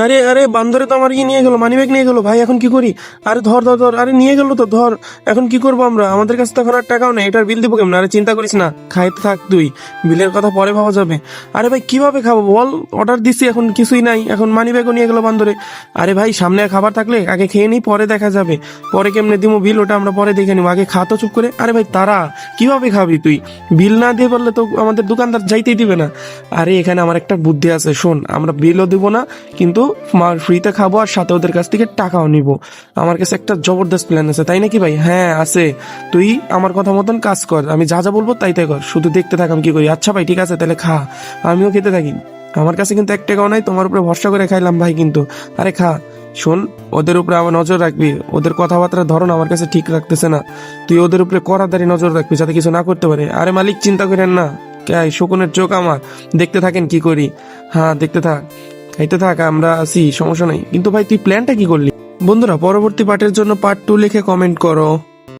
আরে আরে বান্দরে তো আমার নিয়ে গেল, মানিব্যাগ নিয়ে গেল ভাই, এখন কি করি? আরে ধর ধর ধর, আরে নিয়ে গেল তো ধর। এখন কি করবো আমরা? আমাদের কাছে তো এখন আর টাকাও নেই, এটার বিল দিব কেমন? আরে চিন্তা করিস না, খাইতে থাক তুই, বিলের কথা পরে ভাবা যাবে। আরে ভাই কিভাবে খাবো বল? অর্ডার দিছি, এখন কিছুই নাই, এখন মানিব্যাগও নিয়ে গেল বান্দরে। আরে ভাই সামনে খাবার থাকলে আগে খেয়ে নি, পরে দেখা যাবে। পরে কেমনে দিব বিল ওটা আমরা পরে দেখে নিবো, আগে খা তো চুপ করে। আরে ভাই তারা কিভাবে খাবি তুই? বিল না দিয়ে পারলে তো আমাদের দোকানদার যাইতেই দিবে না। আরে এখানে আমার একটা বুদ্ধি আছে, শোন, আমরা বিলও দিব না, কিন্তু ফ্রিতে খাবো, আর সাথে ওদের কাছ থেকে টাকাও নিব। আমার কাছে একটা জবরদস্ত প্ল্যান আছে, তাই নাকি ভাই? হ্যাঁ আছে। তুই আমার কথা মতন কাজ কর, আমি যা যা বলবো তাই তাই কর, শুধু দেখতে থাক আমি কি করি। আচ্ছা ভাই ঠিক আছে, তাহলে খা, আমিও খেতে থাকি। আমার কাছে কিন্তু এক টাকাও নাই, তোমার উপরে ভরসা করে খাইলাম ভাই কিন্তু। আরে খা। শোন, ওদের উপরে আমার নজর রাখবি, ওদের কথাবার্তার ধরন আমার কাছে ঠিক রাখতেছে না, তুই ওদের উপরে কড়াদারি নজর রাখবি যাতে কিছু না করতে পারে। আরে মালিক চিন্তা করেন না, শকুনের চোখ আমার, দেখতে থাকেন কি করি। হ্যাঁ দেখতে থাক, খাইতে থাক, আমরা আছি, সমস্যা নাই। কিন্তু ভাই তুই প্ল্যানটা কি করলি? বন্ধুরা পরবর্তী পার্টের জন্য পার্ট 2 লিখে কমেন্ট করো।